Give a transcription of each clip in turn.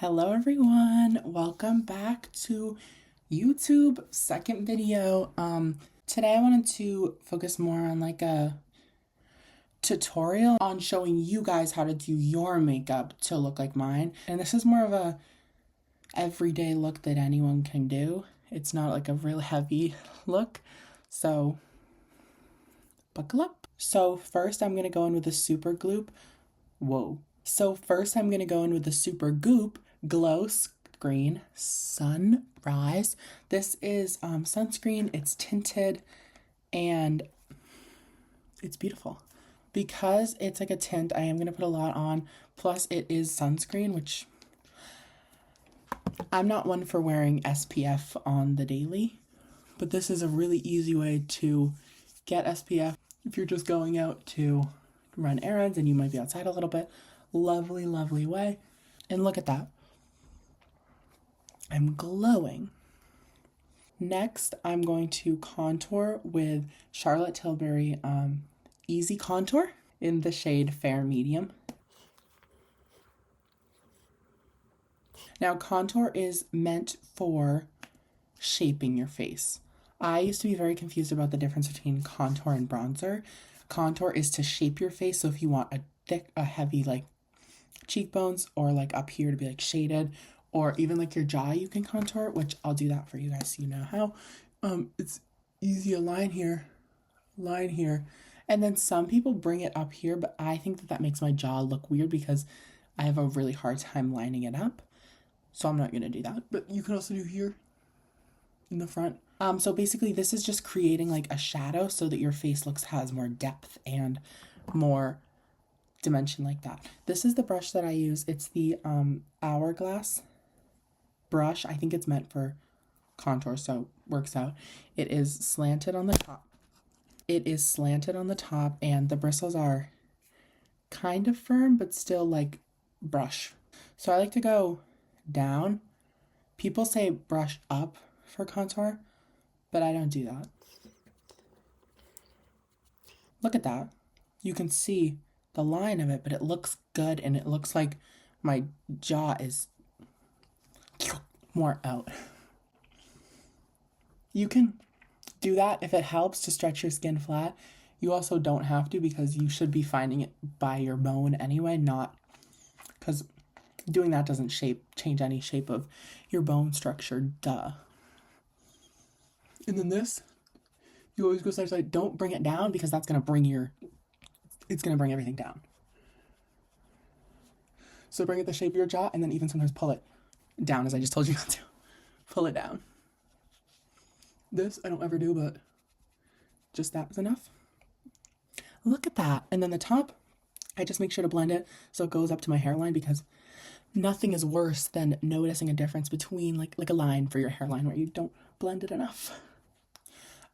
Hello everyone, welcome back to YouTube second video. Today I wanted to focus more on like a tutorial on showing you guys how to do your makeup to look like mine. And this is more of a everyday look that anyone can do. It's not like a real heavy look, so buckle up. So first I'm gonna go in with a Super Goop. First I'm gonna go in with the Super Goop Glow Screen Sunrise. This is sunscreen. It's tinted and it's beautiful. Because it's like a tint, I am gonna put a lot on. Plus it is sunscreen, which I'm not one for wearing SPF on the daily, but this is a really easy way to get SPF if you're just going out to run errands and you might be outside a little bit. Lovely, lovely way. And look at that. I'm glowing. Next, I'm going to contour with Charlotte Tilbury Easy Contour in the shade Fair Medium. Now, contour is meant for shaping your face. I used to be very confused about the difference between contour and bronzer. Contour is to shape your face, so if you want a heavy like cheekbones or like up here to be like shaded, or even like your jaw, you can contour, which I'll do that for you guys so you know how. It's easy, a line here, and then some people bring it up here, but I think that makes my jaw look weird because I have a really hard time lining it up, so I'm not gonna do that. But you can also do here in the front. So basically this is just creating like a shadow so that your face has more depth and more dimension like that. This is the brush that I use. It's the Hourglass brush. I think it's meant for contour, so works out. It is slanted on the top. And the bristles are kind of firm but still like brush. So I like to go down. People say brush up for contour, but I don't do that. Look at that. You can see the line of it, but it looks good and it looks like my jaw is more out. You can do that if it helps to stretch your skin flat. You also don't have to because you should be finding it by your bone anyway, not because doing that doesn't change any shape of your bone structure, duh. And then this, you always go side to side. Don't bring it down because that's gonna bring everything down. So bring it the shape of your jaw and then even sometimes pull it down, as I just told you not to. Pull it down. This I don't ever do, but just that is enough. Look at that. And then the top, I just make sure to blend it so it goes up to my hairline, because nothing is worse than noticing a difference between like a line for your hairline where you don't blend it enough.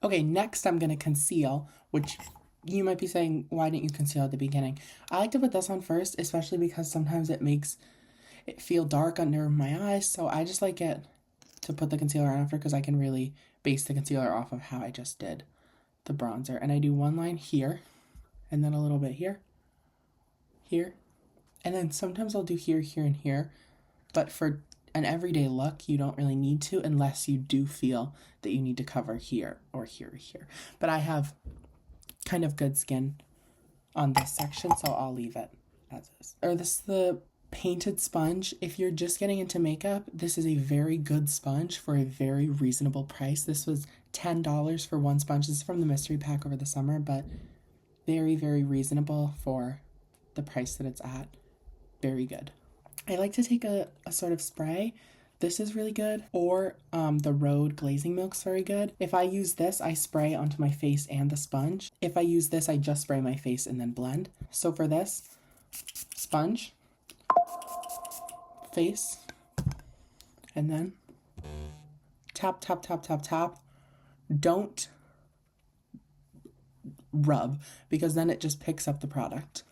Okay, next I'm gonna conceal, which you might be saying, why didn't you conceal at the beginning? I like to put this on first, especially because sometimes it makes it feel dark under my eyes, so I just like it to put the concealer on after because I can really base the concealer off of how I just did the bronzer. And I do one line here, and then a little bit here, and then sometimes I'll do here, and here, but for an everyday look, you don't really need to unless you do feel that you need to cover here or here. But I have kind of good skin on this section, so I'll leave it as is. Or this is the painted sponge. If you're just getting into makeup, this is a very good sponge for a very reasonable price. This was $10 for one sponge. This is from the mystery pack over the summer, but very, very reasonable for the price that it's at. Very good. I like to take a sort of spray. This is really good. Or the Rhode Glazing Milk's very good. If I use this, I spray onto my face and the sponge. If I use this, I just spray my face and then blend. So for this, sponge, face, and then tap, tap, tap, tap, tap. Don't rub because then it just picks up the product.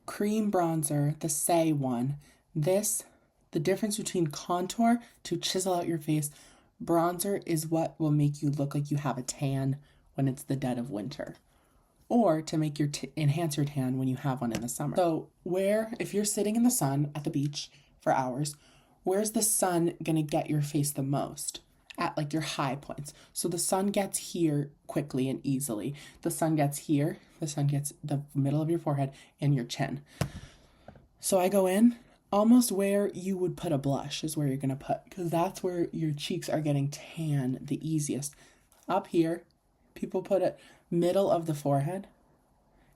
Cream bronzer, the Say one. The difference between contour to chisel out your face, bronzer is what will make you look like you have a tan when it's the dead of winter, or to make enhance your tan when you have one in the summer. So if you're sitting in the sun at the beach for hours, where's the sun gonna get your face the most? At like your high points. So the sun gets here quickly and easily. The sun gets here, the sun gets the middle of your forehead and your chin. So I go in, almost where you would put a blush is where you're gonna put, because that's where your cheeks are getting tan the easiest. Up here, people put it middle of the forehead,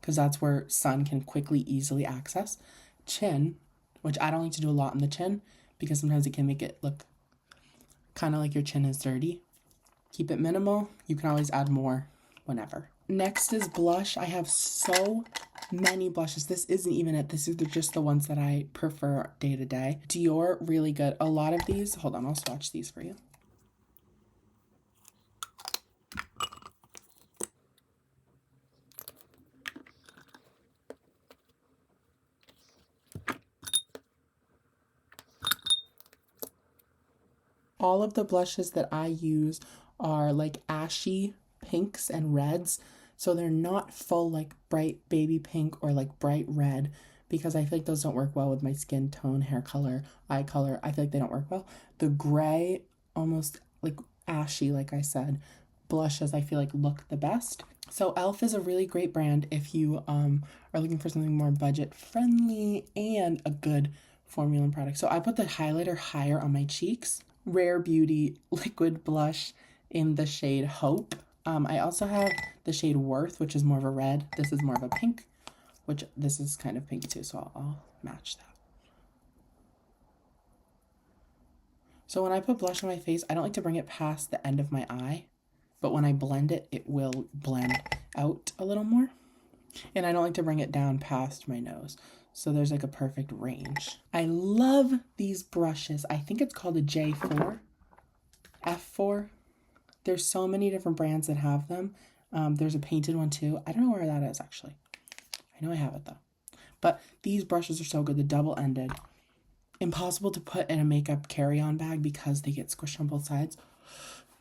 because that's where sun can quickly, easily access. Chin, which I don't like to do a lot on the chin, because sometimes it can make it look kind of like your chin is dirty. Keep it minimal. You can always add more whenever. Next is blush. I have so many blushes. This isn't even it. This is just the ones that I prefer day to day. Dior, really good. A lot of these, hold on, I'll swatch these for you. All of the blushes that I use are like ashy pinks and reds. So they're not full like bright baby pink or like bright red, because I feel like those don't work well with my skin tone, hair color, eye color. I feel like they don't work well. The gray, almost like ashy, like I said, blushes I feel like look the best. So e.l.f. is a really great brand if you are looking for something more budget friendly and a good formula and product. So I put the highlighter higher on my cheeks. Rare Beauty liquid blush in the shade Hope. I also have the shade Worth, which is more of a red. This is more of a pink, which this is kind of pink too, so I'll match that. So when I put blush on my face, I don't like to bring it past the end of my eye, but when I blend it, it will blend out a little more. And I don't like to bring it down past my nose. So there's like a perfect range. I love these brushes. I think it's called a J4, F4. There's so many different brands that have them. There's a painted one too. I don't know where that is actually. I know I have it though. But these brushes are so good, the double-ended. Impossible to put in a makeup carry-on bag because they get squished on both sides.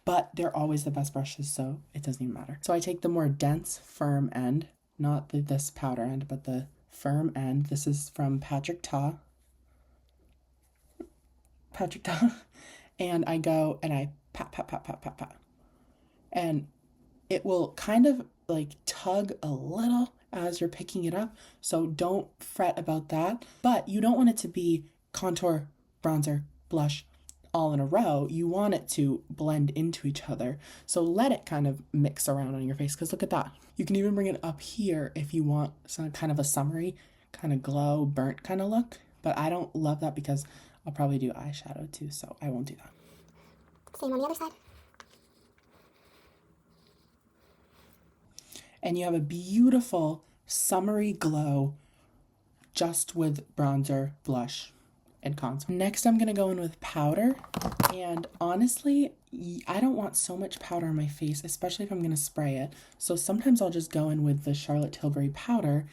But they're always the best brushes, so it doesn't even matter. So I take the more dense, firm end, not this powder end, but the firm end. This is from Patrick Ta. And I go and I pat, pat, pat, pat, pat, pat. And it will kind of like tug a little as you're picking it up. So don't fret about that. But you don't want it to be contour, bronzer, blush all in a row. You want it to blend into each other. So let it kind of mix around on your face, because look at that. You can even bring it up here if you want some kind of a summery kind of glow, burnt kind of look. But I don't love that because I'll probably do eyeshadow too, so I won't do that. Same on the other side. And you have a beautiful summery glow just with bronzer, blush, and contour. Next, I'm going to go in with powder. And honestly, I don't want so much powder on my face, especially if I'm going to spray it. So sometimes I'll just go in with the Charlotte Tilbury powder,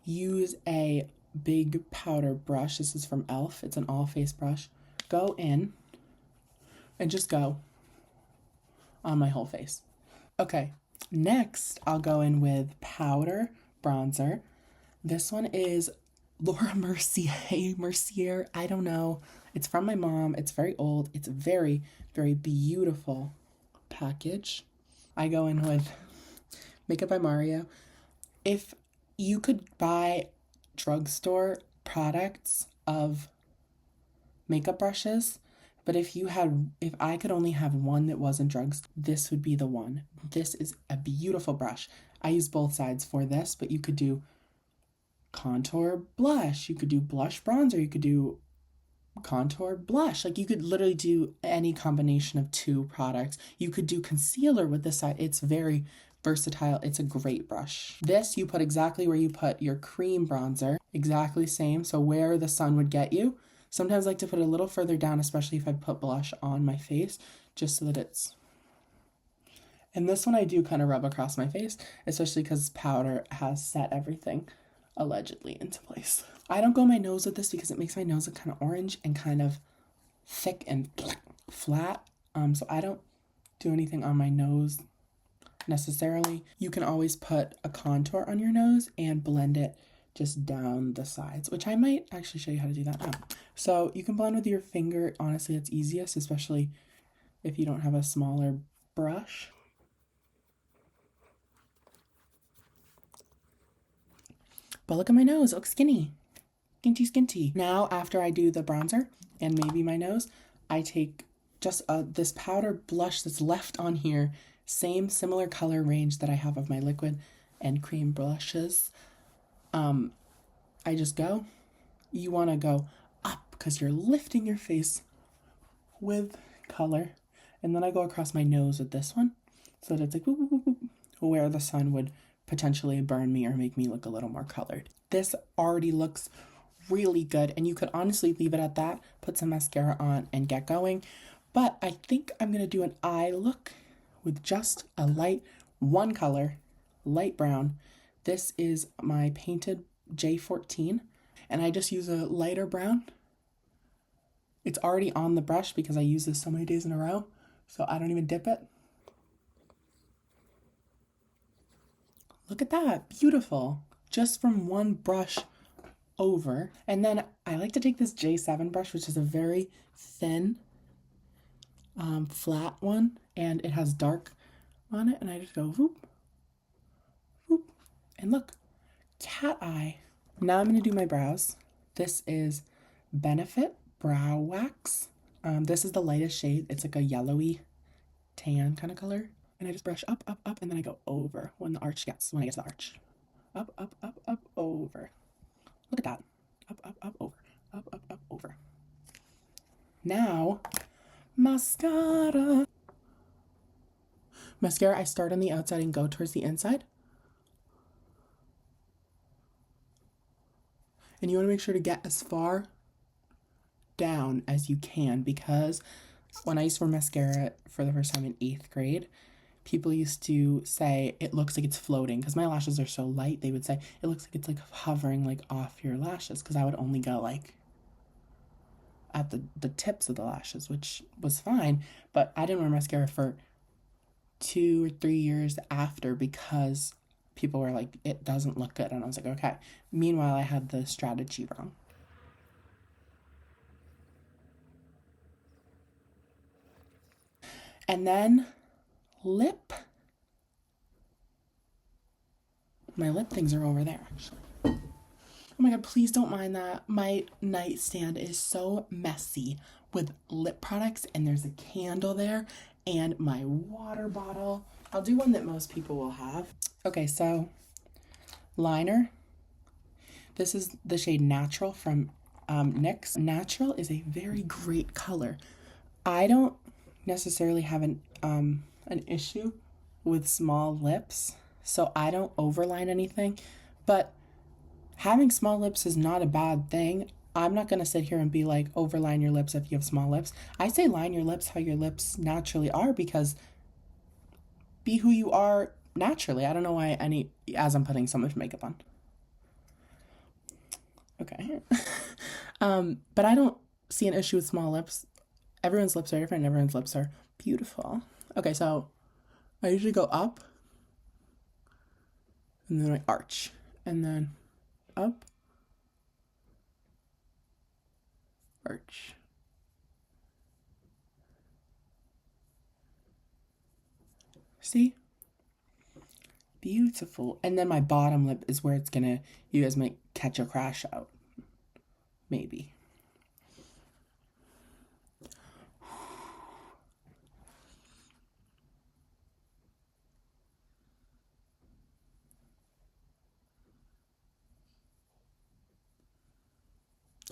use a big powder brush. This is from e.l.f. It's an all-face brush. Go in and just go on my whole face. Okay, next I'll go in with powder bronzer. This one is Laura Mercier. I don't know. It's from my mom. It's very old. It's a very, very beautiful package. I go in with Makeup by Mario. If you could buy drugstore products of makeup brushes, but if I could only have one that wasn't drugs, this would be the one. This is a beautiful brush. I use both sides for this, but you could do contour blush, you could do blush bronzer, you could do contour blush. Like you could literally do any combination of two products. You could do concealer with this side. It's very versatile. It's a great brush. This you put exactly where you put your cream bronzer, exactly same. So where the sun would get you. Sometimes I like to put it a little further down, especially if I put blush on my face, just so that it's... And this one I do kind of rub across my face, especially because powder has set everything. allegedly into place. I don't go my nose with this because it makes my nose look kind of orange and kind of thick and flat. So I don't do anything on my nose necessarily. You can always put a contour on your nose and blend it just down the sides, which I might actually show you how to do that now. So you can blend with your finger. Honestly, it's easiest, especially if you don't have a smaller brush. But look at my nose, it looks skinny. Skinty. Now, after I do the bronzer and maybe my nose, I take just this powder blush that's left on here, same similar color range that I have of my liquid and cream blushes. I just go. You want to go up because you're lifting your face with color. And then I go across my nose with this one so that it's like whoop, whoop, whoop, where the sun would potentially burn me or make me look a little more colored. This already looks really good, and you could honestly leave it at that, put some mascara on and get going. But I think I'm going to do an eye look with just a light one color, light brown. This is my painted J14, and I just use a lighter brown. It's already on the brush because I use this so many days in a row, so I don't even dip it. Look at that, beautiful. Just from one brush over. And then I like to take this J7 brush, which is a very thin, flat one, and it has dark on it, and I just go whoop, whoop, and look, cat eye. Now I'm going to do my brows. This is Benefit Brow Wax. This is the lightest shade. It's like a yellowy tan kind of color. And I just brush up, and then I go over when I get to the arch. Up, over. Look at that. Up, over. Up, over. Now, mascara. Mascara, I start on the outside and go towards the inside. And you want to make sure to get as far down as you can, because when I used to wear mascara for the first time in 8th grade, people used to say it looks like it's floating because my lashes are so light. They would say it looks like it's like hovering like off your lashes, because I would only go like at the tips of the lashes, which was fine. But I didn't wear mascara for 2 or 3 years after because people were like, it doesn't look good. And I was like, okay. Meanwhile, I had the strategy wrong. And then lip. My lip things are over there, actually. Oh my god, please don't mind that. My nightstand is so messy with lip products, and there's a candle there, and my water bottle. I'll do one that most people will have. Okay, so liner. This is the shade Natural from NYX. Natural is a very great color. I don't necessarily have an issue with small lips, so I don't overline anything, but having small lips is not a bad thing. I'm not going to sit here and be like, overline your lips if you have small lips. I say line your lips how your lips naturally are, because be who you are naturally. I don't know why as I'm putting so much makeup on. Okay. But I don't see an issue with small lips. Everyone's lips are different and everyone's lips are beautiful. Okay, so I usually go up and then I arch and then up, arch. See? Beautiful. And then my bottom lip is where it's gonna, you guys might catch a crash out. Maybe.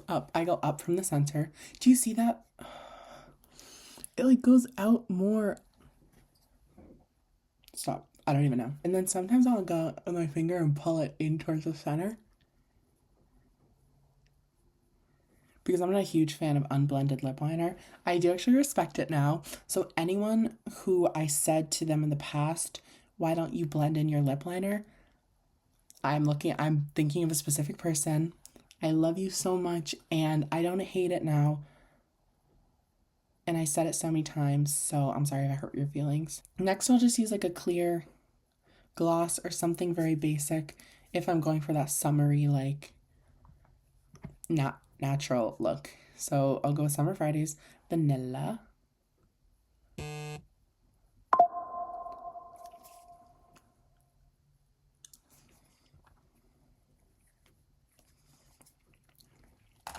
Up. I go up from the center. Do you see that? It like goes out more. Stop. I don't even know. And then sometimes I'll go with my finger and pull it in towards the center, because I'm not a huge fan of unblended lip liner. I do actually respect it now. So anyone who I said to them in the past, why don't you blend in your lip liner? I'm thinking of a specific person. I love you so much and I don't hate it now. And I said it so many times, so I'm sorry if I hurt your feelings. Next, I'll just use like a clear gloss or something very basic if I'm going for that summery, like, not natural look. So I'll go with Summer Fridays Vanilla.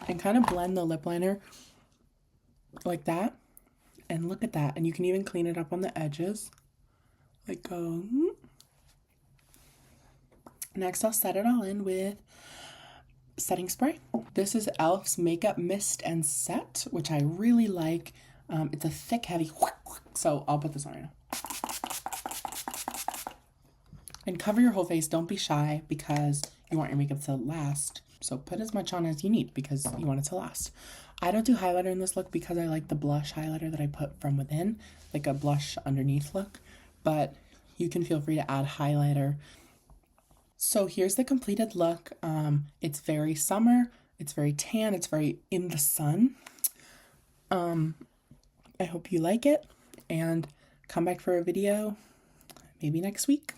And kind of blend the lip liner like that. And look at that. And you can even clean it up on the edges. Like go. Next, I'll set it all in with setting spray. This is e.l.f.'s Makeup Mist and Set, which I really like. It's a thick, heavy, so I'll put this on right now. And cover your whole face. Don't be shy because you want your makeup to last. So put as much on as you need because you want it to last. I don't do highlighter in this look because I like the blush highlighter that I put from within, like a blush underneath look. But you can feel free to add highlighter. So here's the completed look. It's very summer. It's very tan. It's very in the sun. I hope you like it and come back for a video maybe next week.